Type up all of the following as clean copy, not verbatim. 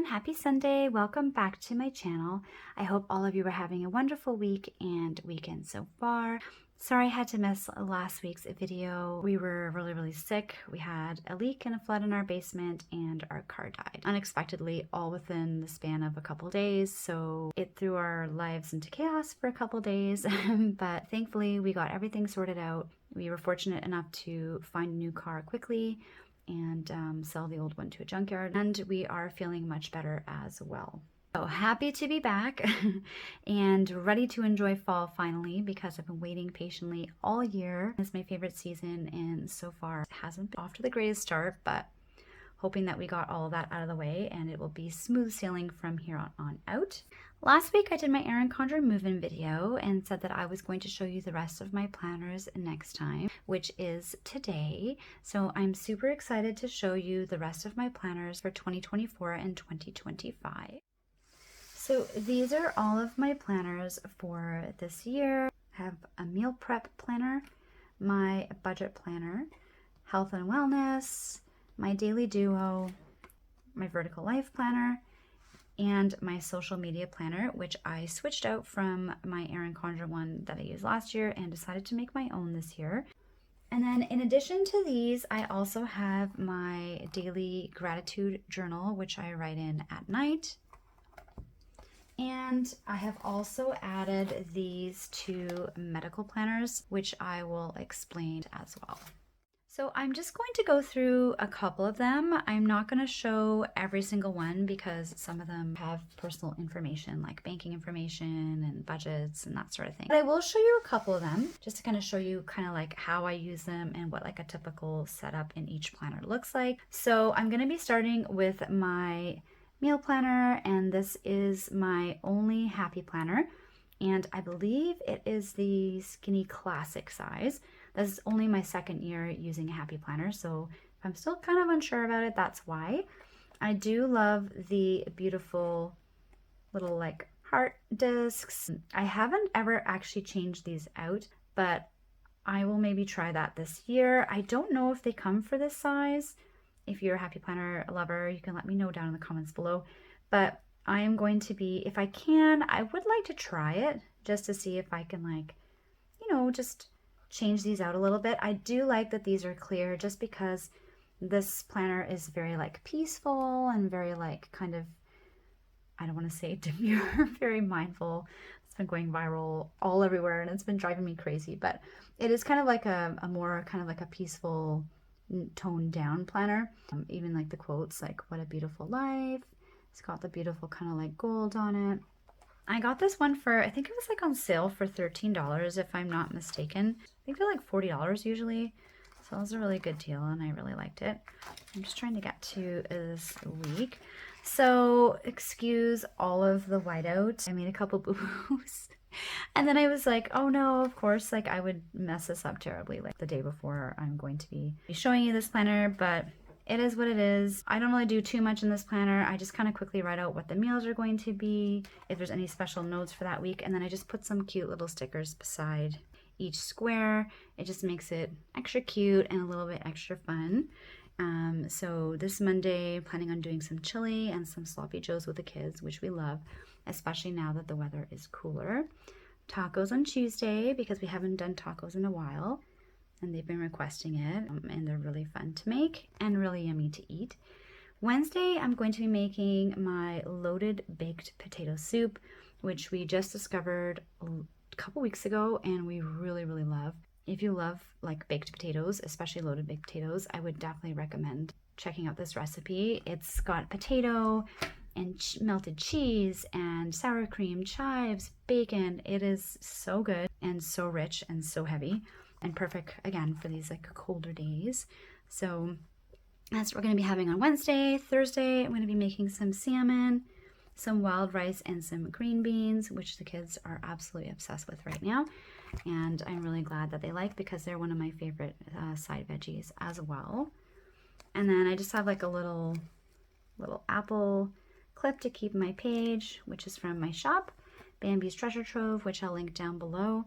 everyone, happy Sunday. Welcome back to my channel. I hope all of you are having a wonderful week and weekend so far. Sorry I had to miss last week's video. We were really sick. We had a leak and a flood in our basement and our car died unexpectedly, all within the span of a couple days. So it threw our lives into chaos for a couple days, but thankfully we got everything sorted out. We were fortunate enough to find a new car quickly and sell the old one to a junkyard, and we are feeling much better as well. So happy to be back and ready to enjoy fall finally, because I've been waiting patiently all year. It's my favorite season, and so far it hasn't been off to the greatest start, but hoping that we got all of that out of the way and it will be smooth sailing from here on out. Last week I did my erincondren move-in video and said that I was going to show you the rest of my planners next time, which is today. So I'm super excited to show you the rest of my planners for 2024 and 2025. So these are all of my planners for this year. I have a meal prep planner, my budget planner, health and wellness, my daily duo, my vertical life planner, and my social media planner, which I switched out from my erincondren one that I used last year and decided to make my own this year. And then in addition to these, I also have my daily gratitude journal, which I write in at night. And I have also added these two medical planners, which I will explain as well. So I'm just going to go through a couple of them. I'm not going to show every single one because some of them have personal information like banking information and budgets and that sort of thing. But I will show you a couple of them just to kind of show you kind of like how I use them and what like a typical setup in each planner looks like. So I'm going to be starting with my meal planner, and this is my only happy planner, and I believe it is the skinny classic size. This is only my second year using a happy planner, so if I'm still kind of unsure about it, that's why. I do love the beautiful little like heart discs. I haven't ever actually changed these out, but I will maybe try that this year. I don't know if they come for this size. If you're a happy planner lover, you can let me know down in the comments below. But I am going to be, if I can, I would like to try it just to see if I can like, you know, just change these out a little bit. I do like that these are clear just because this planner is very like peaceful and very like kind of, I don't want to say demure, very mindful. It's been going viral all everywhere and it's been driving me crazy, but it is kind of like a more kind of like a peaceful toned down planner. Even like the quotes like what a beautiful life. It's got the beautiful kind of like gold on it. I got this one for, I think it was like on sale for $13 if I'm not mistaken. I think they're like $40 usually. So it was a really good deal and I really liked it. I'm just trying to get to this week. So excuse all of the whiteout. I made a couple boo-boos. And then I was like, oh no, of course, like I would mess this up terribly like the day before I'm going to be showing you this planner, but it is what it is. I don't really do too much in this planner. I just kind of quickly write out what the meals are going to be, if there's any special notes for that week, and then I just put some cute little stickers beside each square. It just makes it extra cute and a little bit extra fun. So this Monday, planning on doing some chili and some sloppy joes with the kids, which we love, especially now that the weather is cooler. Tacos on Tuesday because we haven't done tacos in a while and they've been requesting it, and they're really fun to make and really yummy to eat. Wednesday, I'm going to be making my loaded baked potato soup, which we just discovered a couple weeks ago and we really love. If you love like baked potatoes, especially loaded baked potatoes, I would definitely recommend checking out this recipe. It's got potato and melted cheese and sour cream, chives, bacon. It is so good and so rich and so heavy and perfect again for these like colder days. So that's what we're going to be having on Wednesday. Thursday, I'm going to be making some salmon, some wild rice, and some green beans, which the kids are absolutely obsessed with right now. And I'm really glad that they like because they're one of my favorite side veggies as well. And then I just have like a little apple clip to keep my page, which is from my shop, Bambi's Treasure Trove, which I'll link down below.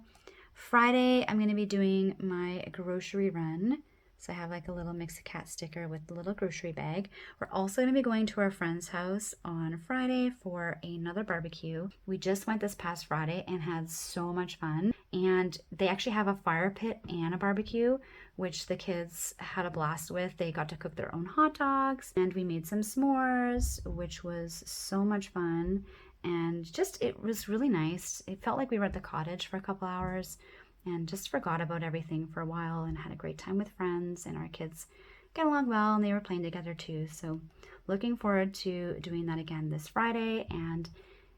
Friday, I'm going to be doing my grocery run. So I have like a little Mix a Cat sticker with the little grocery bag. We're also going to be going to our friend's house on Friday for another barbecue. We just went this past Friday and had so much fun. And they actually have a fire pit and a barbecue, which the kids had a blast with. They got to cook their own hot dogs, and we made some s'mores, which was so much fun. And just, it was really nice. It felt like we were at the cottage for a couple hours and just forgot about everything for a while and had a great time with friends, and our kids get along well and they were playing together too. So looking forward to doing that again this Friday. And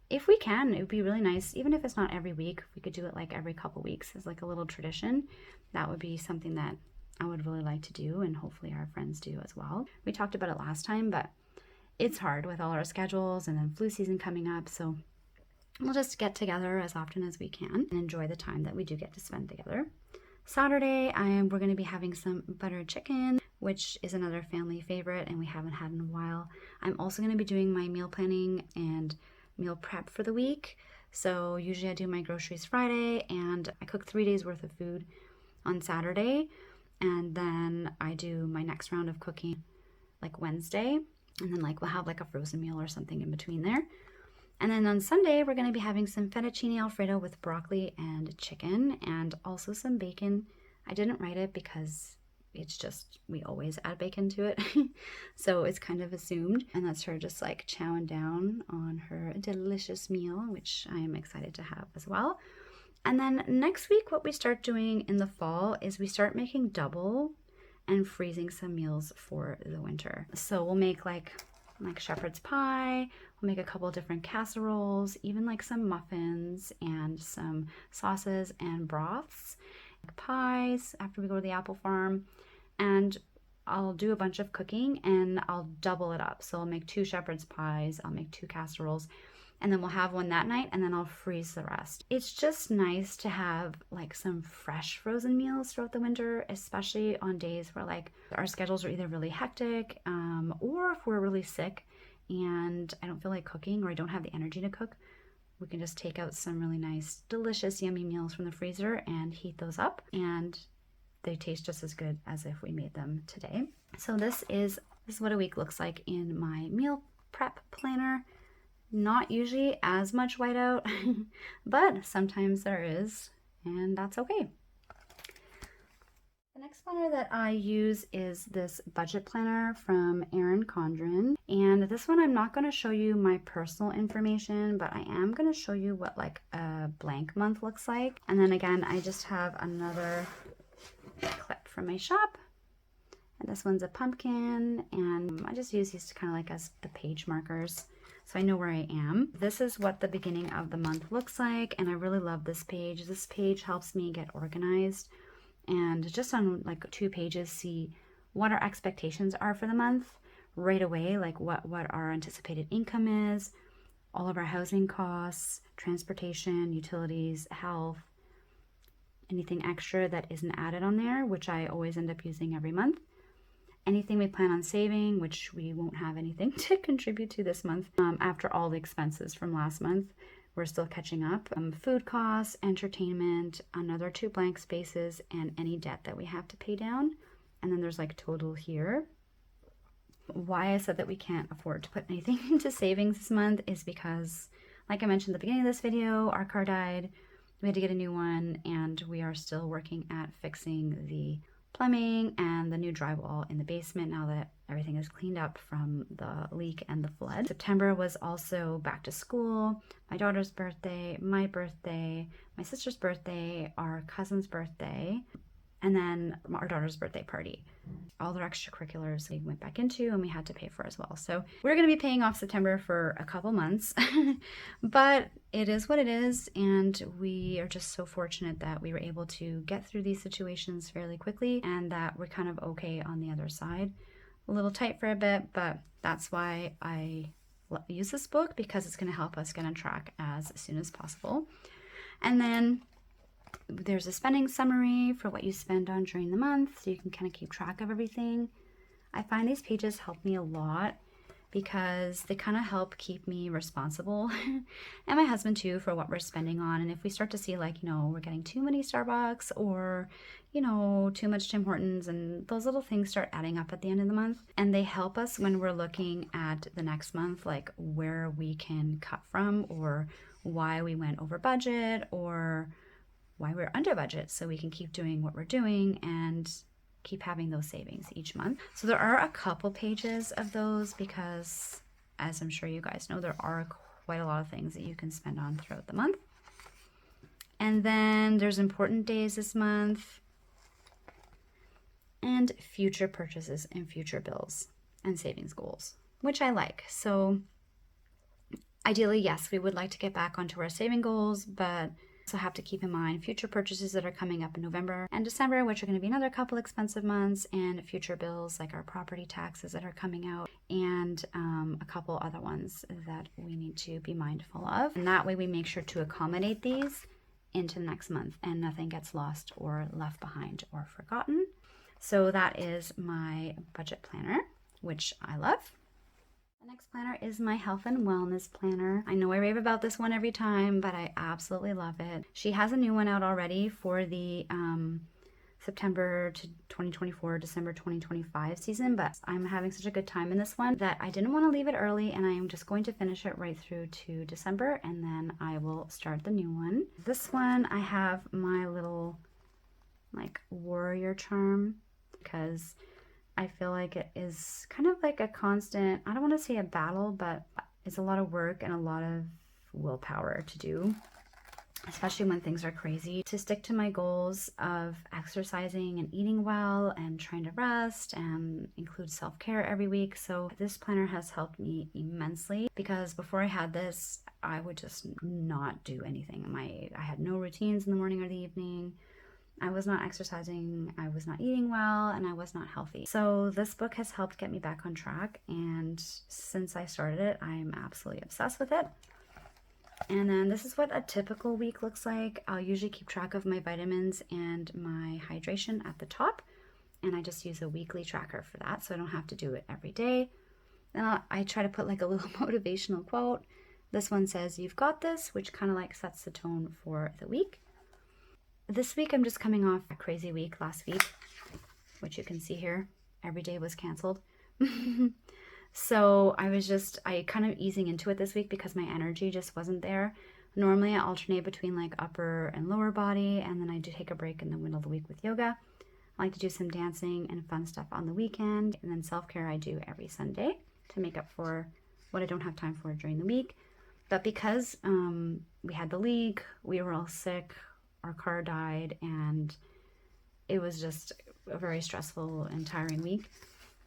if we can, it would be really nice, even if it's not every week, if we could do it like every couple weeks as like a little tradition. That would be something that I would really like to do, and hopefully our friends do as well. We talked about it last time, but it's hard with all our schedules and then flu season coming up. So we'll just get together as often as we can and enjoy the time that we do get to spend together. Saturday, we're going to be having some buttered chicken, which is another family favorite and we haven't had in a while. I'm also going to be doing my meal planning and meal prep for the week. So usually I do my groceries Friday and I cook 3 days worth of food on Saturday. And then I do my next round of cooking like Wednesday. And then like we'll have like a frozen meal or something in between there. And then on Sunday, we're going to be having some fettuccine alfredo with broccoli and chicken and also some bacon. I didn't write it because it's just, we always add bacon to it. So it's kind of assumed. And that's her just like chowing down on her delicious meal, which I am excited to have as well. And then next week, what we start doing in the fall is we start making double and freezing some meals for the winter. So we'll make like shepherd's pie, we'll make a couple different casseroles, even like some muffins and some sauces and broths, like pies after we go to the apple farm. And I'll do a bunch of cooking and I'll double it up. So I'll make 2 shepherd's pies, I'll make 2 casseroles, and then we'll have one that night and then I'll freeze the rest. It's just nice to have like some fresh frozen meals throughout the winter, especially on days where like our schedules are either really hectic or if we're really sick and I don't feel like cooking or I don't have the energy to cook. We can just take out some really nice, delicious, yummy meals from the freezer and heat those up, and they taste just as good as if we made them today. So this is what a week looks like in my meal prep planner. Not usually as much whiteout, but sometimes there is, and that's okay. The next planner that I use is this budget planner from erincondren, and this one I'm not going to show you my personal information, but I am going to show you what like a blank month looks like. And then again, I just have another clip from my shop, and this one's a pumpkin, and I just use these to kind of like as the page markers, so I know where I am. This is what the beginning of the month looks like, and I really love this page. This page helps me get organized and just on like 2 pages see what our expectations are for the month right away, like what our anticipated income is, all of our housing costs, transportation, utilities, health, anything extra that isn't added on there, which I always end up using every month. Anything we plan on saving, which we won't have anything to contribute to this month after all the expenses from last month. We're still catching up. Food costs, entertainment, another 2 blank spaces, and any debt that we have to pay down. And then there's like total here. Why I said that we can't afford to put anything into savings this month is because, like I mentioned at the beginning of this video, our car died. We had to get a new one, and we are still working at fixing the plumbing and the new drywall in the basement now that everything is cleaned up from the leak and the flood. September was also back to school, my daughter's birthday, my birthday, my sister's birthday, our cousin's birthday, and then our daughter's birthday party. All their extracurriculars we went back into and we had to pay for as well. So we're going to be paying off September for a couple months, but it is what it is. And we are just so fortunate that we were able to get through these situations fairly quickly and that we're kind of okay on the other side. A little tight for a bit, but that's why I use this book, because it's going to help us get on track as soon as possible. And then there's a spending summary for what you spend on during the month, so you can kind of keep track of everything. I find these pages help me a lot because they kind of help keep me responsible and my husband too for what we're spending on. And if we start to see like, you know, we're getting too many Starbucks or, you know, too much Tim Hortons, and those little things start adding up at the end of the month. And they help us when we're looking at the next month, like where we can cut from or why we went over budget or why we're under budget, so we can keep doing what we're doing and keep having those savings each month. So there are a couple pages of those because, as I'm sure you guys know, there are quite a lot of things that you can spend on throughout the month. And then there's important days this month and future purchases and future bills and savings goals, which I like. So ideally, yes, we would like to get back onto our saving goals, but also have to keep in mind future purchases that are coming up in November and December, which are going to be another couple expensive months, and future bills like our property taxes that are coming out, and a couple other ones that we need to be mindful of. And that way we make sure to accommodate these into the next month and nothing gets lost or left behind or forgotten. So that is my budget planner, which I love. The next planner is my health and wellness planner. I know I rave about this one every time, but I absolutely love it. She has a new one out already for the September to 2024, December 2025 season, but I'm having such a good time in this one that I didn't want to leave it early, and I am just going to finish it right through to December, and then I will start the new one. This one, I have my little like warrior charm because I feel like it is kind of like a constant, I don't want to say a battle, but it's a lot of work and a lot of willpower to do, especially when things are crazy, to stick to my goals of exercising and eating well and trying to rest and include self-care every week. So this planner has helped me immensely because before I had this, I would just not do anything. I had no routines in the morning or the evening. I was not exercising, I was not eating well, and I was not healthy. So this book has helped get me back on track, and since I started it, I'm absolutely obsessed with it. And then this is what a typical week looks like. I'll usually keep track of my vitamins and my hydration at the top, and I just use a weekly tracker for that, so I don't have to do it every day. Then I try to put like a little motivational quote. This one says, "You've got this," which kind of like sets the tone for the week. This week I'm just coming off a crazy week last week, which you can see here. Every day was canceled. So I kind of easing into it this week because my energy just wasn't there. Normally I alternate between like upper and lower body, and then I do take a break in the middle of the week with yoga. I like to do some dancing and fun stuff on the weekend, and then self-care I do every Sunday to make up for what I don't have time for during the week. But because we had the leak, we were all sick, our car died, and it was just a very stressful and tiring week.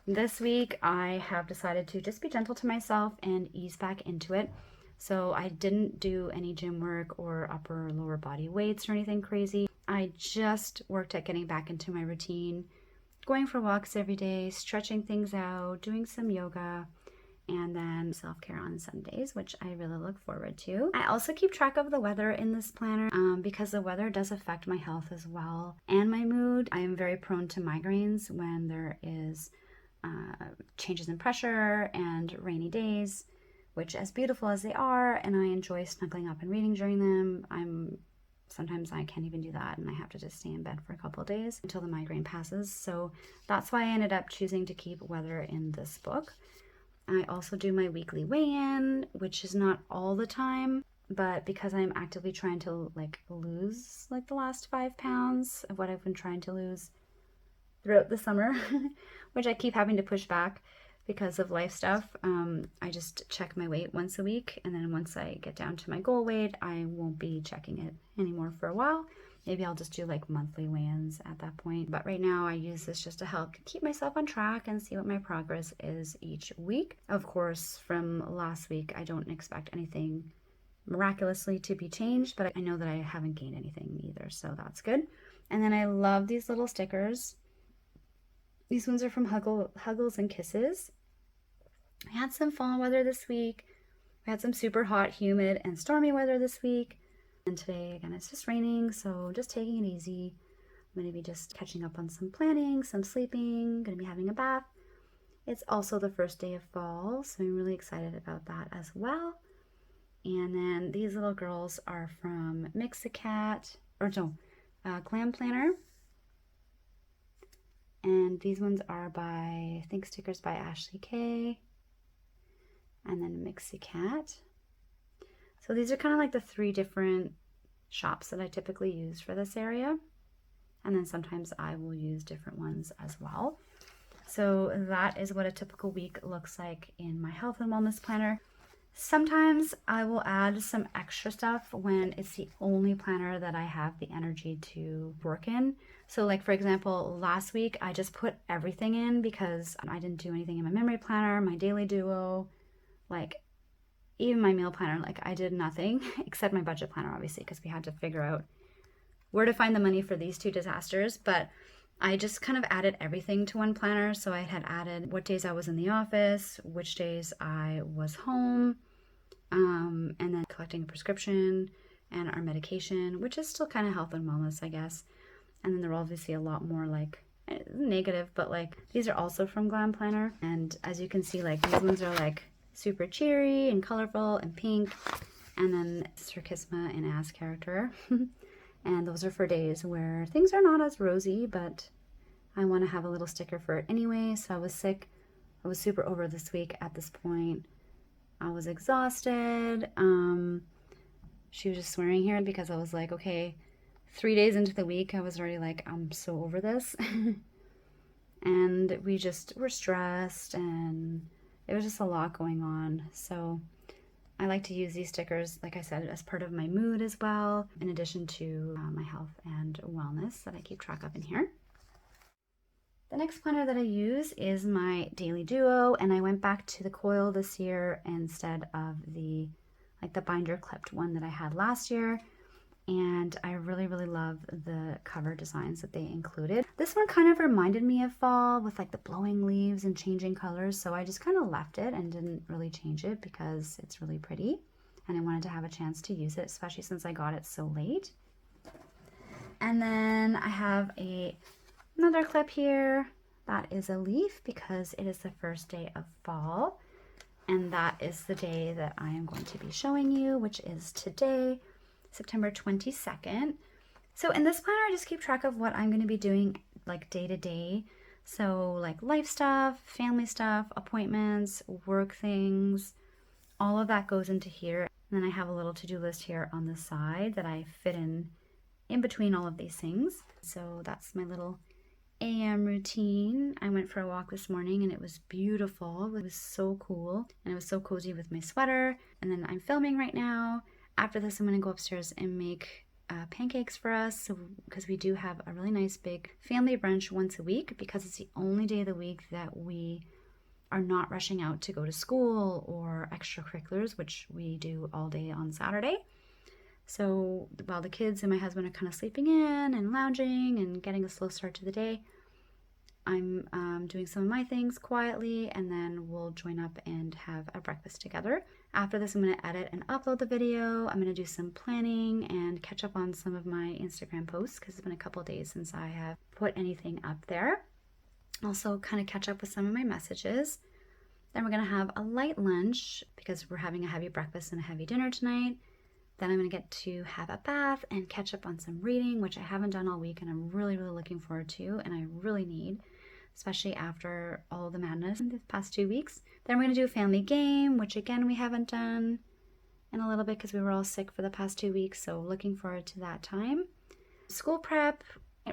This week I have decided to just be gentle to myself and ease back into it. So I didn't do any gym work or upper or lower body weights or anything crazy. I just worked at getting back into my routine, going for walks every day, stretching things out, doing some yoga, and then self-care on Sundays, which I really look forward to. I also keep track of the weather in this planner because the weather does affect my health as well and my mood. I am very prone to migraines when there is changes in pressure and rainy days, which, as beautiful as they are, and I enjoy snuggling up and reading during them, sometimes I can't even do that, and I have to just stay in bed for a couple of days until the migraine passes. So that's why I ended up choosing to keep weather in this book. I also do my weekly weigh-in, which is not all the time, but because I'm actively trying to lose the last 5 pounds of what I've been trying to lose throughout the summer, which I keep having to push back because of life stuff, I just check my weight once a week, and then once I get down to my goal weight, I won't be checking it anymore for a while. Maybe I'll just do monthly weigh-ins at that point. But right now I use this just to help keep myself on track and see what my progress is each week. Of course, from last week, I don't expect anything miraculously to be changed, but I know that I haven't gained anything either, so that's good. And then I love these little stickers. These ones are from Huggles and Kisses. I had some fall weather this week. We had some super hot, humid, and stormy weather this week. And today, again, it's just raining, so just taking it easy. I'm going to be just catching up on some planning, some sleeping, going to be having a bath. It's also the first day of fall, so I'm really excited about that as well. And then these little girls are from Mix-a-Cat, or no, Glam Planner. And these ones are by, I think, stickers by Ashley K. And then Mix-a-Cat. So these are kind of like the 3 different shops that I typically use for this area. And then sometimes I will use different ones as well. So that is what a typical week looks like in my health and wellness planner. Sometimes I will add some extra stuff when it's the only planner that I have the energy to work in. So like, for example, last week I just put everything in because I didn't do anything in my memory planner, my daily duo, like even my meal planner. Like I did nothing except my budget planner, obviously, because we had to figure out where to find the money for these 2 disasters. But I just kind of added everything to one planner. So I had added what days I was in the office, which days I was home, and then collecting a prescription and our medication, which is still kind of health and wellness, I guess. And then there are obviously a lot more like negative, but like these are also from Glam Planner. And as you can see, like these ones are like super cheery and colorful and pink. And then Sir Kisma and Ass character. And those are for days where things are not as rosy, but I want to have a little sticker for it anyway. So I was sick. I was super over this week at this point. I was exhausted. She was just swearing here because I was like, okay, 3 days into the week, I was already like, I'm so over this. And we just were stressed and it was just a lot going on. So I like to use these stickers, like I said, as part of my mood as well, in addition to my health and wellness that I keep track of in here. The next planner that I use is my Daily Duo, and I went back to the coil this year instead of the binder clipped one that I had last year. And I really, really love the cover designs that they included. This one kind of reminded me of fall with like the blowing leaves and changing colors. So I just kind of left it and didn't really change it because it's really pretty. And I wanted to have a chance to use it, especially since I got it so late. And then I have another clip here. That is a leaf because it is the first day of fall. And that is the day that I am going to be showing you, which is today, September 22nd. So in this planner, I just keep track of what I'm going to be doing like day to day. So like life stuff, family stuff, appointments, work things, all of that goes into here. And then I have a little to-do list here on the side that I fit in between all of these things. So that's my little AM routine. I went for a walk this morning and it was beautiful. It was so cool. And it was so cozy with my sweater. And then I'm filming right now. After this, I'm going to go upstairs and make pancakes for us. So, because we do have a really nice big family brunch once a week, because it's the only day of the week that we are not rushing out to go to school or extracurriculars, which we do all day on Saturday. So while the kids and my husband are kind of sleeping in and lounging and getting a slow start to the day, I'm doing some of my things quietly, and then we'll join up and have a breakfast together. After this, I'm going to edit and upload the video. I'm going to do some planning and catch up on some of my Instagram posts because it's been a couple days since I have put anything up there. Also kind of catch up with some of my messages. Then we're going to have a light lunch because we're having a heavy breakfast and a heavy dinner tonight. Then I'm going to get to have a bath and catch up on some reading, which I haven't done all week and I'm really, really looking forward to, and I really need, especially after all the madness in the past 2 weeks. Then we're going to do a family game, which again we haven't done in a little bit because we were all sick for the past 2 weeks, so looking forward to that time. School prep.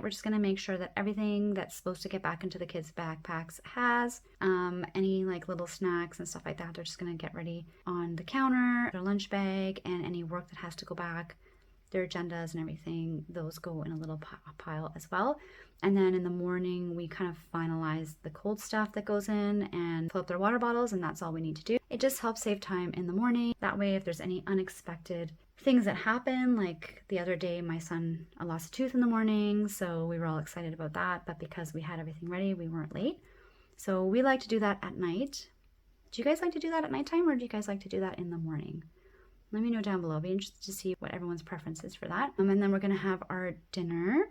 We're just going to make sure that everything that's supposed to get back into the kids' backpacks has. Any like little snacks and stuff like that, they're just going to get ready on the counter, their lunch bag, and any work that has to go back, their agendas and everything, those go in a little pile as well. And then in the morning, we kind of finalize the cold stuff that goes in and fill up their water bottles, and that's all we need to do. It just helps save time in the morning. That way, if there's any unexpected things that happen, like the other day, my son lost a tooth in the morning, so we were all excited about that, but because we had everything ready, we weren't late. So we like to do that at night. Do you guys like to do that at nighttime, or do you guys like to do that in the morning? Let me know down below. I'll be interested to see what everyone's preference is for that. And then we're going to have our dinner,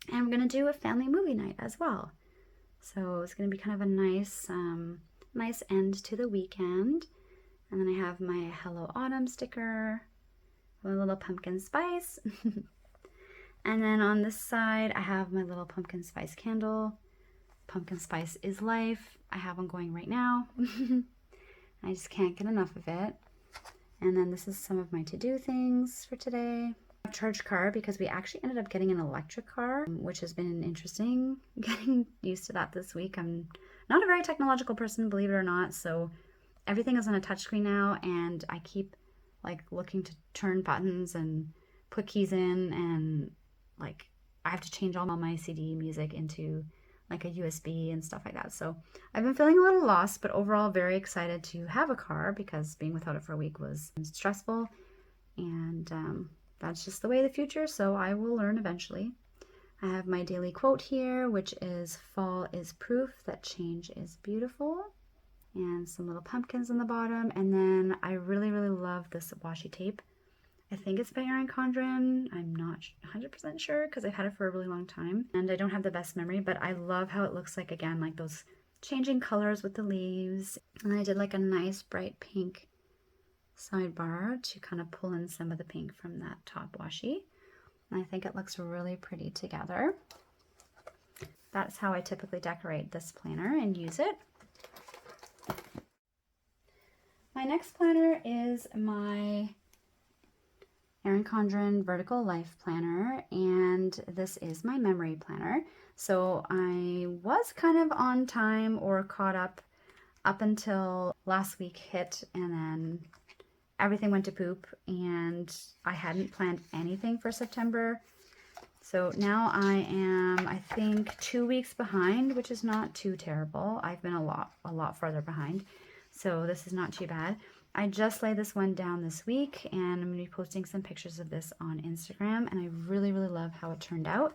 and we're going to do a family movie night as well. So it's going to be kind of a nice, nice end to the weekend. And then I have my Hello Autumn sticker, a little pumpkin spice. And then on this side, I have my little pumpkin spice candle. Pumpkin spice is life. I have one going right now. I just can't get enough of it. And then this is some of my to-do things for today. A charged car, because we actually ended up getting an electric car, which has been interesting. Getting used to that this week. I'm not a very technological person, believe it or not, so everything is on a touchscreen now, and I keep like looking to turn buttons and put keys in, and like I have to change all my CD music into like a USB and stuff like that. So I've been feeling a little lost, but overall very excited to have a car, because being without it for a week was stressful, and that's just the way of the future, so I will learn eventually. I have my daily quote here, which is "Fall is proof that change is beautiful," and some little pumpkins on the bottom. And then I really love this washi tape. I think it's by Erincondren. I'm not 100% sure because I've had it for a really long time and I don't have the best memory, but I love how it looks like, again, like those changing colors with the leaves. And I did like a nice bright pink sidebar to kind of pull in some of the pink from that top washi. And I think it looks really pretty together. That's how I typically decorate this planner and use it. My next planner is my erincondren Vertical Life Planner, and this is my memory planner. So I was kind of on time or caught up until last week hit, and then everything went to poop and I hadn't planned anything for September. So now I am, I think, 2 weeks behind, which is not too terrible. I've been a lot farther behind, so this is not too bad. I just laid this one down this week, and I'm going to be posting some pictures of this on Instagram, and I really love how it turned out.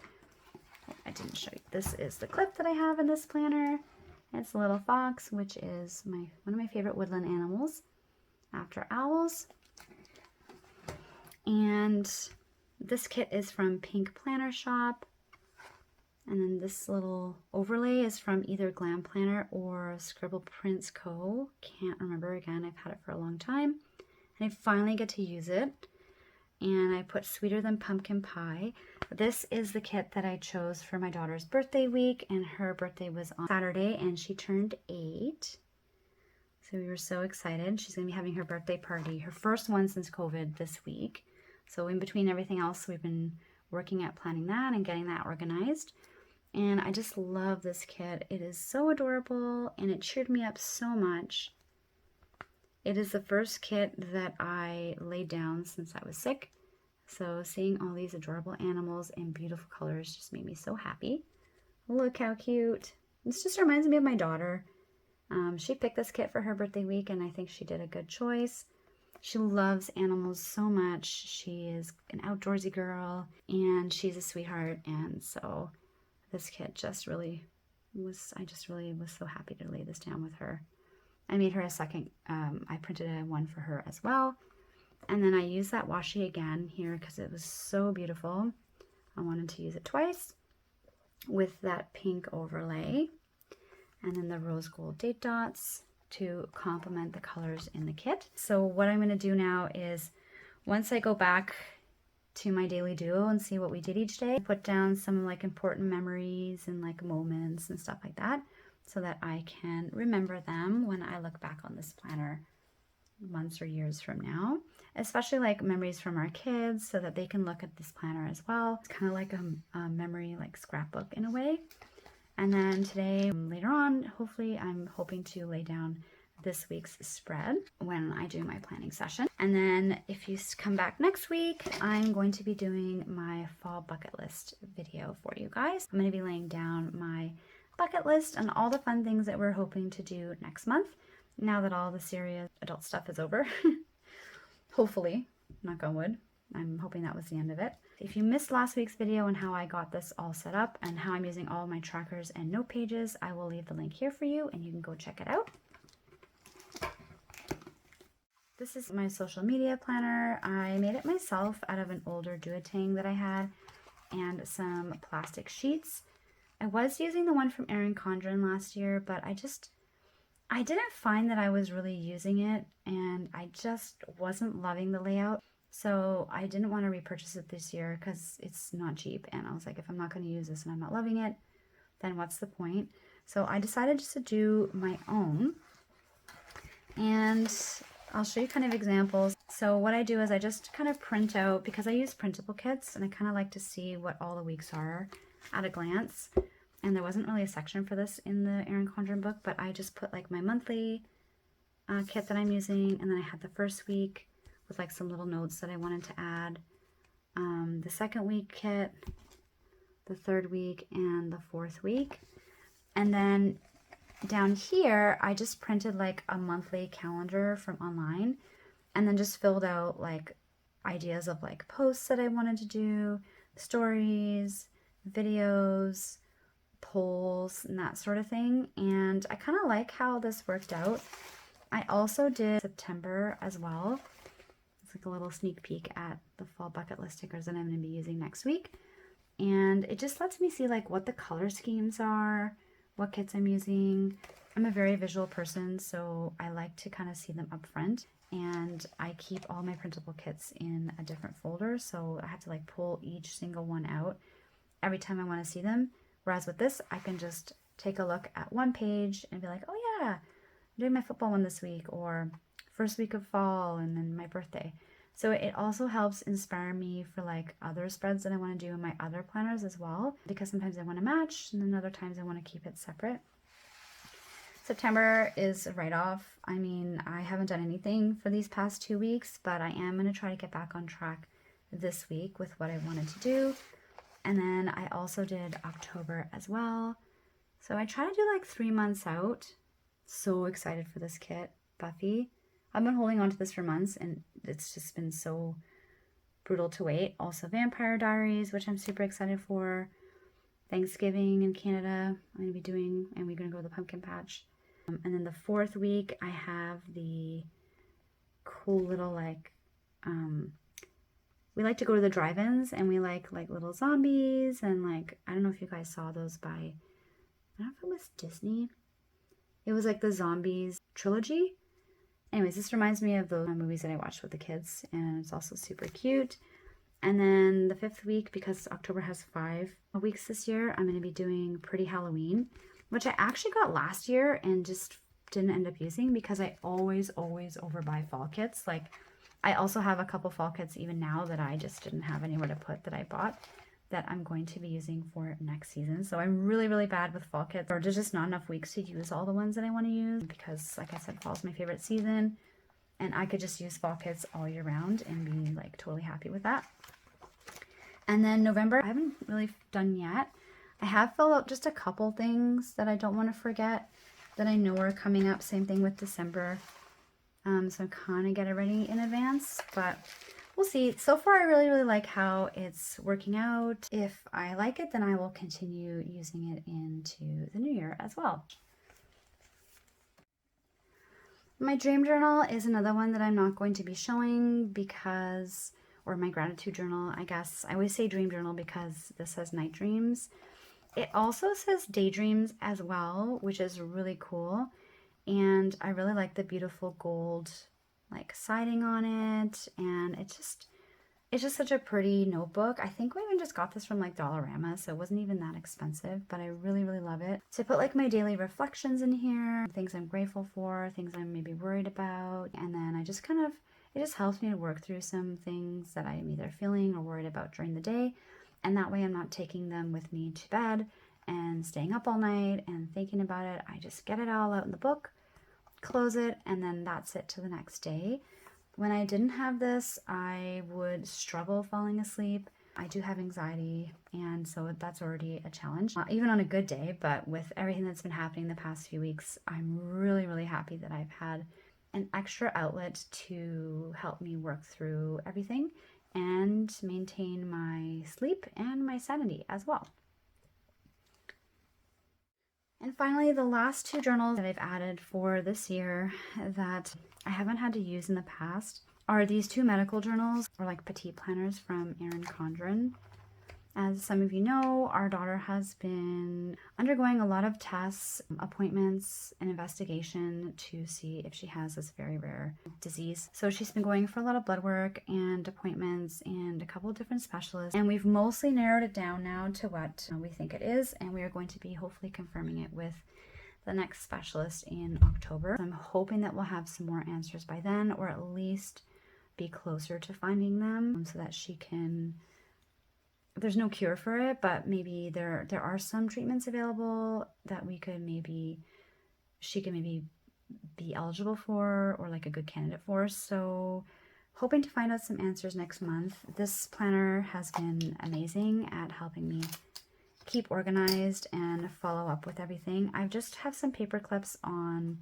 I didn't show you. This is the clip that I have in this planner. It's a little fox, which is one of my favorite woodland animals after owls. And this kit is from Pink Planner Shop. And then this little overlay is from either Glam Planner or Scribble Prints Co. Can't remember, again, I've had it for a long time. And I finally get to use it. And I put Sweeter Than Pumpkin Pie. This is the kit that I chose for my daughter's birthday week, and her birthday was on Saturday and she turned 8. So we were so excited. She's going to be having her birthday party, her first one since COVID, this week. So in between everything else, we've been working at planning that and getting that organized. And I just love this kit. It is so adorable and it cheered me up so much. It is the first kit that I laid down since I was sick. So seeing all these adorable animals in beautiful colors just made me so happy. Look how cute. This just reminds me of my daughter. She picked this kit for her birthday week, and I think she did a good choice. She loves animals so much. She is an outdoorsy girl, and she's a sweetheart, and so this kit just really was, I just really was so happy to lay this down with her. I made her a second, I printed one for her as well. And then I used that washi again here because it was so beautiful. I wanted to use it twice with that pink overlay. And then the rose gold date dots to complement the colors in the kit. So what I'm going to do now is, once I go back to my daily duo and see what we did each day, put down some like important memories and like moments and stuff like that, so that I can remember them when I look back on this planner months or years from now, especially like memories from our kids, so that they can look at this planner as well. It's kind of like a memory like scrapbook in a way. And then today, later on, hopefully I'm hoping to lay down this week's spread when I do my planning session. And then if you come back next week, I'm going to be doing my fall bucket list video for you guys. I'm going to be laying down my bucket list and all the fun things that we're hoping to do next month, now that all the serious adult stuff is over. Hopefully, knock on wood. I'm hoping that was the end of it. If you missed last week's video and how I got this all set up and how I'm using all of my trackers and note pages, I will leave the link here for you and you can go check it out. This is my social media planner. I made it myself out of an older duotang that I had and some plastic sheets. I was using the one from Erincondren last year, but I didn't find that I was really using it, and I just wasn't loving the layout. So I didn't want to repurchase it this year because it's not cheap. And I was like, if I'm not going to use this and I'm not loving it, then what's the point? So I decided just to do my own. And I'll show you kind of examples. So what I do is I just kind of print out, because I use printable kits and I kind of like to see what all the weeks are at a glance. And there wasn't really a section for this in the Erin Condren book, but I just put like my monthly kit that I'm using, and then I had the first week with like some little notes that I wanted to add, the second week kit, the third week, and the fourth week. And then down here, I just printed like a monthly calendar from online, and then just filled out like ideas of like posts that I wanted to do, stories, videos, polls, and that sort of thing. And I kind of like how this worked out. I also did September as well. It's like a little sneak peek at the fall bucket list stickers that I'm going to be using next week. And it just lets me see like what the color schemes are, what kits I'm using. I'm a very visual person, so I like to kind of see them up front. And I keep all my printable kits in a different folder, so I have to like pull each single one out every time I want to see them. Whereas with this, I can just take a look at one page and be like, oh yeah, I'm doing my football one this week, or first week of fall, and then my birthday. So it also helps inspire me for like other spreads that I want to do in my other planners as well, because sometimes I want to match and then other times I want to keep it separate. September is a write-off. I mean, I haven't done anything for these past 2 weeks, but I am going to try to get back on track this week with what I wanted to do. And then I also did October as well. So I try to do like 3 months out. So excited for this kit, Buffy. I've been holding on to this for months, and it's just been so brutal to wait. Also Vampire Diaries, which I'm super excited for. Thanksgiving in Canada, I'm going to be doing, and we're going to go to the pumpkin patch. And then the fourth week, I have the cool little like, we like to go to the drive-ins, and we like little zombies, and like, I don't know if you guys saw those by, I don't know if it was Disney. It was like the Zombies trilogy. Anyways, this reminds me of those movies that I watched with the kids, and it's also super cute. And then the fifth week, because October has 5 weeks this year, I'm going to be doing Pretty Halloween, which I actually got last year and just didn't end up using because I always overbuy fall kits. Like, I also have a couple fall kits even now that I just didn't have anywhere to put that I bought that I'm going to be using for next season. So I'm really bad with fall kits, or there's just not enough weeks to use all the ones that I want to use, because like I said, fall's my favorite season, and I could just use fall kits all year round and be like totally happy with that. And then November, I haven't really done yet. I have filled out just a couple things that I don't want to forget that I know are coming up. Same thing with December. So I kind of get it ready in advance, but we'll see. So far, I really like how it's working out. If I like it, then I will continue using it into the new year as well. My dream journal is another one that I'm not going to be showing because, or my gratitude journal, I guess. I always say dream journal because this says night dreams. It also says daydreams as well, which is really cool. And I really like the beautiful gold like siding on it, and it's just such a pretty notebook. I think we even just got this from like Dollarama, so it wasn't even that expensive, but I really love it. So I put like my daily reflections in here, things I'm grateful for, things I'm maybe worried about, and then I just kind of, it just helps me to work through some things that I'm either feeling or worried about during the day, and that way I'm not taking them with me to bed and staying up all night and thinking about it. I just get it all out in the book, close it, and then that's it to the next day. When I didn't have this, I would struggle falling asleep. I do have anxiety, and so that's already a challenge, even on a good day. But with everything that's been happening the past few weeks, I'm really happy that I've had an extra outlet to help me work through everything and maintain my sleep and my sanity as well. And finally, the last 2 journals that I've added for this year that I haven't had to use in the past are these 2 medical journals, or like petite planners from Erin Condren. As some of you know, our daughter has been undergoing a lot of tests, appointments, and investigation to see if she has this very rare disease. So she's been going for a lot of blood work and appointments and a couple of different specialists. And we've mostly narrowed it down now to what we think it is. And we are going to be hopefully confirming it with the next specialist in October. I'm hoping that we'll have some more answers by then, or at least be closer to finding them so that she can, there's no cure for it, but maybe there are some treatments available that we could she can maybe be eligible for, or like a good candidate for. So hoping to find out some answers next month. This planner has been amazing at helping me keep organized and follow up with everything. I just have some paper clips on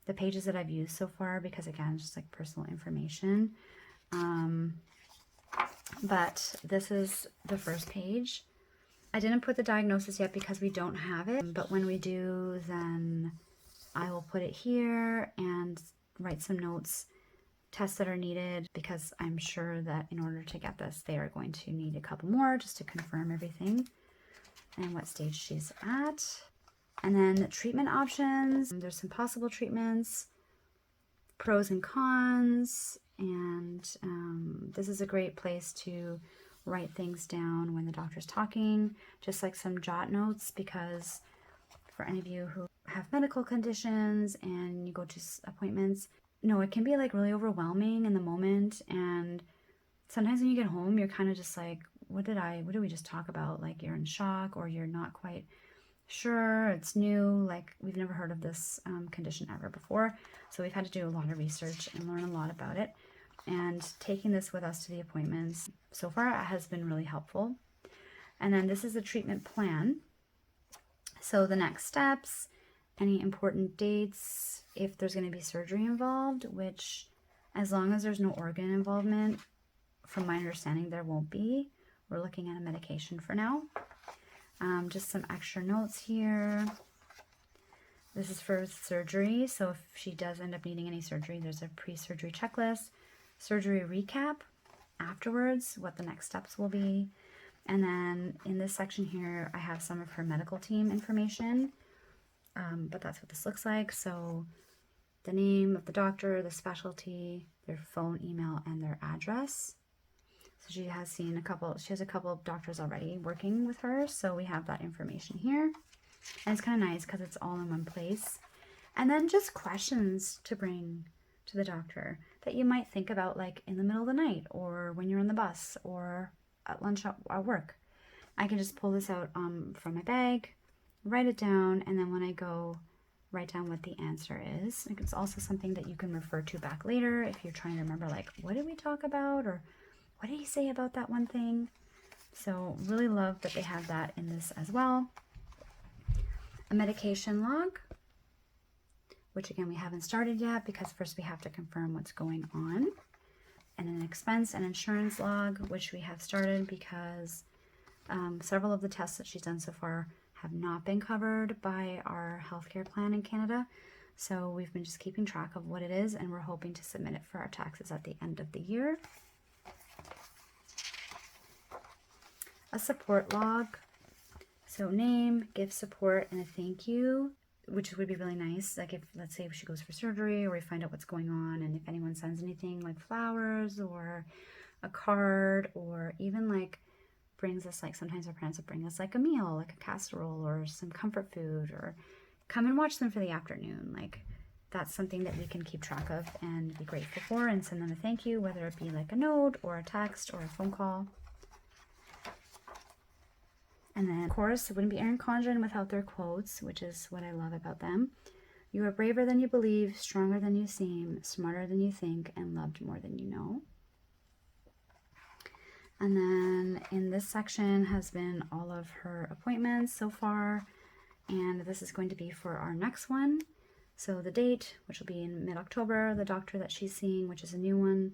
the pages that I've used so far because, again, just like personal information. But this is the first page. I didn't put the diagnosis yet because we don't have it, but when we do, then I will put it here and write some notes, tests that are needed, because I'm sure that in order to get this, they are going to need a couple more just to confirm everything and what stage she's at. And then the treatment options. There's some possible treatments, pros and cons, and this is a great place to write things down when the doctor's talking, just like some jot notes, because for any of you who have medical conditions and you go to appointments, it can be like really overwhelming in the moment, and sometimes when you get home, you're kind of just like, what did we just talk about? Like you're in shock, or you're not quite sure, it's new, like we've never heard of this condition ever before. So we've had to do a lot of research and learn a lot about it. And taking this with us to the appointments so far has been really helpful. And then this is a treatment plan. So the next steps, any important dates, if there's going to be surgery involved, which as long as there's no organ involvement, from my understanding, there won't be. We're looking at a medication for now. Just some extra notes here. This is for surgery. So if she does end up needing any surgery, there's a pre-surgery checklist, surgery recap afterwards, what the next steps will be. And then in this section here, I have some of her medical team information, but that's what this looks like. So the name of the doctor, the specialty, their phone, email, and their address. So she has a couple of doctors already working with her, so we have that information here. And it's kind of nice because it's all in one place. And then just questions to bring to the doctor that you might think about, like in the middle of the night, or when you're on the bus, or at lunch at work. I can just pull this out from my bag, write it down, and then when I go, write down what the answer is. It's also something that you can refer to back later if you're trying to remember, like, what did we talk about, or what did he say about that one thing? So really love that they have that in this as well. A medication log, which again we haven't started yet because first we have to confirm what's going on. And an expense and insurance log, which we have started because several of the tests that she's done so far have not been covered by our healthcare plan in Canada. So we've been just keeping track of what it is, and we're hoping to submit it for our taxes at the end of the year. A support log, so name, gift support, and a thank you, which would be really nice. Like if, let's say, if she goes for surgery, or we find out what's going on, and if anyone sends anything like flowers or a card, or even like brings us, like sometimes our parents will bring us like a meal, like a casserole or some comfort food, or come and watch them for the afternoon. Like that's something that we can keep track of and be grateful for, and send them a thank you, whether it be like a note or a text or a phone call. And then, of course, it wouldn't be erincondren without their quotes, which is what I love about them. You are braver than you believe, stronger than you seem, smarter than you think, and loved more than you know. And then in this section has been all of her appointments so far, and this is going to be for our next one. So the date, which will be in mid-October, the doctor that she's seeing, which is a new one.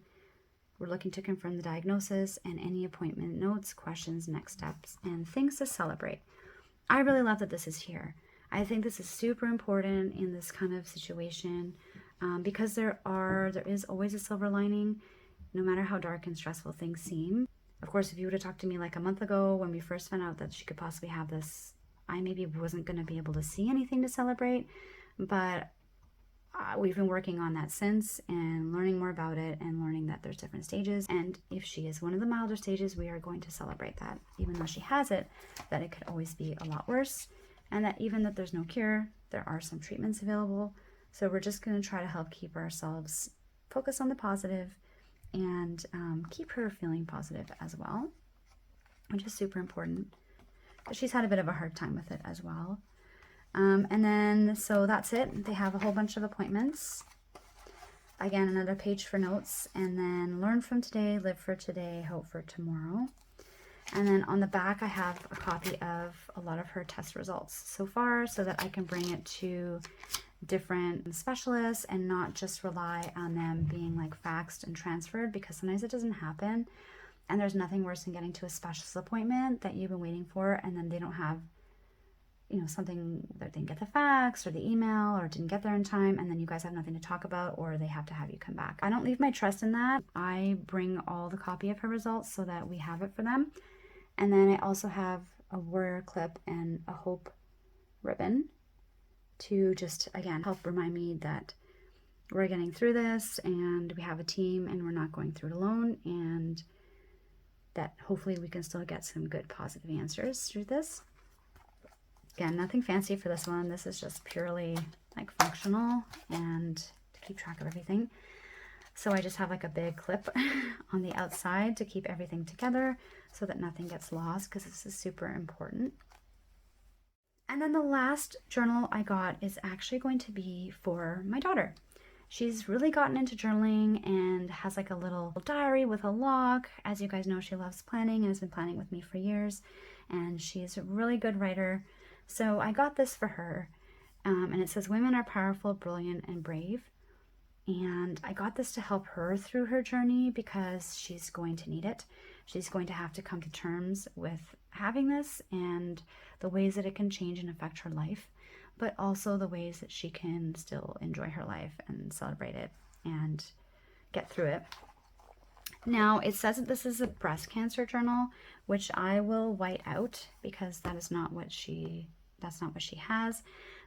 We're looking to confirm the diagnosis and any appointment notes, questions, next steps, and things to celebrate. I really love that this is here. I think this is super important in this kind of situation because there is always a silver lining, no matter how dark and stressful things seem. Of course, if you would have talked to me like a month ago when we first found out that she could possibly have this, I maybe wasn't going to be able to see anything to celebrate, but we've been working on that since and learning more about it and learning that there's different stages. And if she is one of the milder stages, we are going to celebrate that. Even though she has it, that it could always be a lot worse. And that even that there's no cure, there are some treatments available. So we're just going to try to help keep ourselves focused on the positive and keep her feeling positive as well, which is super important. But she's had a bit of a hard time with it as well. And then, so that's it. They have a whole bunch of appointments. Again, another page for notes. And then learn from today, live for today, hope for tomorrow. And then on the back, I have a copy of a lot of her test results so far so that I can bring it to different specialists and not just rely on them being like faxed and transferred, because sometimes it doesn't happen. And there's nothing worse than getting to a specialist appointment that you've been waiting for and then they don't have, you know, something that they didn't get the fax or the email or didn't get there in time, and then you guys have nothing to talk about, or they have to have you come back. I don't leave my trust in that. I bring all the copy of her results so that we have it for them. And then I also have a warrior clip and a hope ribbon to just, again, help remind me that we're getting through this and we have a team and we're not going through it alone, and that hopefully we can still get some good positive answers through this. Again, nothing fancy for this one. This is just purely like functional and to keep track of everything. So I just have like a big clip on the outside to keep everything together so that nothing gets lost, because this is super important. And then the last journal I got is actually going to be for my daughter. She's really gotten into journaling and has like a little diary with a log. As you guys know, she loves planning and has been planning with me for years, and she's a really good writer. So I got this for her, and it says, "Women are powerful, brilliant, and brave." And I got this to help her through her journey because she's going to need it. She's going to have to come to terms with having this and the ways that it can change and affect her life, but also the ways that she can still enjoy her life and celebrate it and get through it. Now, it says that this is a breast cancer journal, which I will white out because that is not what that's not what she has.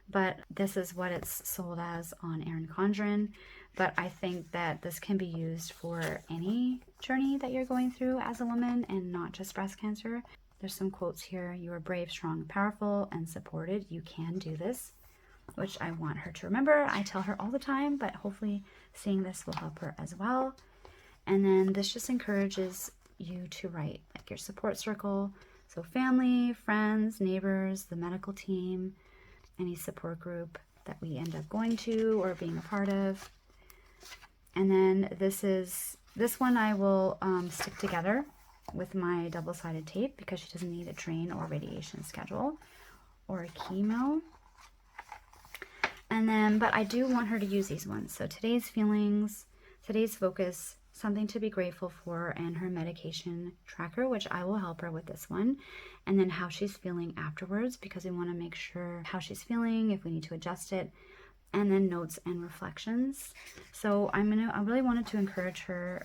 But this is what it's sold as on erincondren. But I think that this can be used for any journey that you're going through as a woman and not just breast cancer. There's some quotes here. "You are brave, strong, powerful, and supported. You can do this," which I want her to remember. I tell her all the time, but hopefully seeing this will help her as well. And then this just encourages you to write like your support circle. So family, friends, neighbors, the medical team, any support group that we end up going to or being a part of. And then this one I will stick together with my double-sided tape because she doesn't need a drain or radiation schedule or a chemo. And then, but I do want her to use these ones. So today's feelings, today's focus, something to be grateful for, and her medication tracker, which I will help her with this one. And then how she's feeling afterwards, because we want to make sure how she's feeling, if we need to adjust it. And then notes and reflections. So I really wanted to encourage her.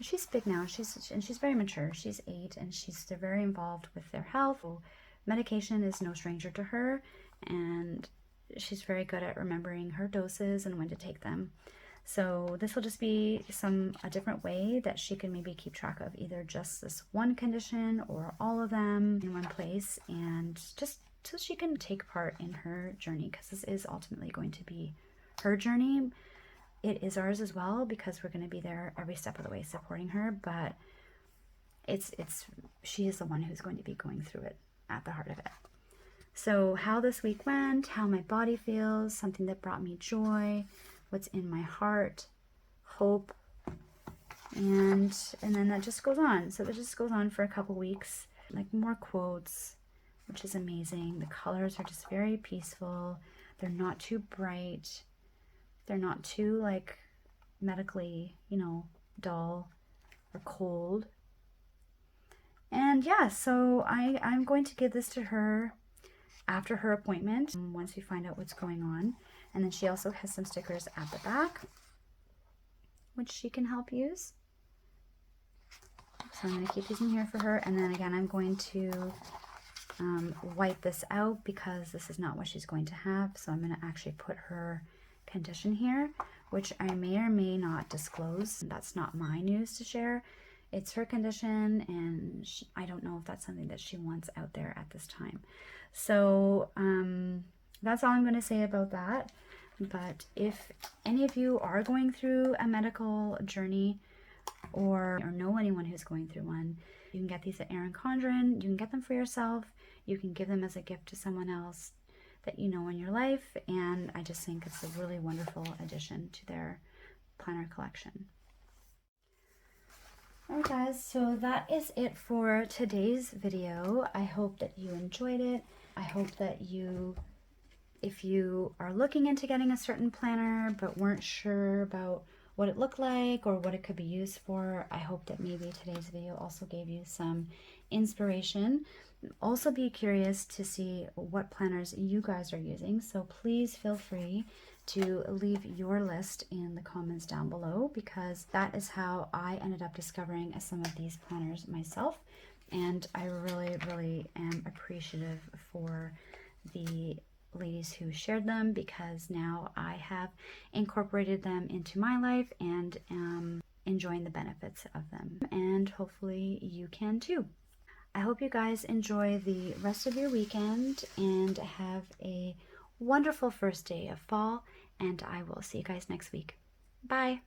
She's big now, she's very mature. She's 8 and she's very involved with their health. So medication is no stranger to her, and she's very good at remembering her doses and when to take them. So this will just be a different way that she can maybe keep track of either just this one condition or all of them in one place, and just so she can take part in her journey, because this is ultimately going to be her journey. It is ours as well, because we're going to be there every step of the way supporting her, but she is the one who's going to be going through it at the heart of it. So how this week went, how my body feels, something that brought me joy, what's in my heart, hope, and then that just goes on. So that just goes on for a couple weeks, like more quotes, which is amazing. The colors are just very peaceful. They're not too bright. They're not too like medically, dull or cold. And yeah, so I'm going to give this to her after her appointment, once we find out what's going on. And then she also has some stickers at the back, which she can help use. So I'm going to keep these in here for her. And then again, I'm going to wipe this out because this is not what she's going to have. So I'm going to actually put her condition here, which I may or may not disclose. That's not my news to share. It's her condition, and I don't know if that's something that she wants out there at this time. So that's all I'm going to say about that. But if any of you are going through a medical journey or know anyone who's going through one, you can get these at erincondren. You can get them for yourself. You can give them as a gift to someone else that you know in your life. And I just think it's a really wonderful addition to their planner collection. Alright guys, so that is it for today's video. I hope that you enjoyed it. I hope that if you are looking into getting a certain planner but weren't sure about what it looked like or what it could be used for, I hope that maybe today's video also gave you some inspiration. Also be curious to see what planners you guys are using, so please feel free to leave your list in the comments down below, because that is how I ended up discovering some of these planners myself, and I really am appreciative for the ladies who shared them, because now I have incorporated them into my life and am enjoying the benefits of them, and hopefully you can too. I hope you guys enjoy the rest of your weekend and have a wonderful first day of fall, and I will see you guys next week. Bye!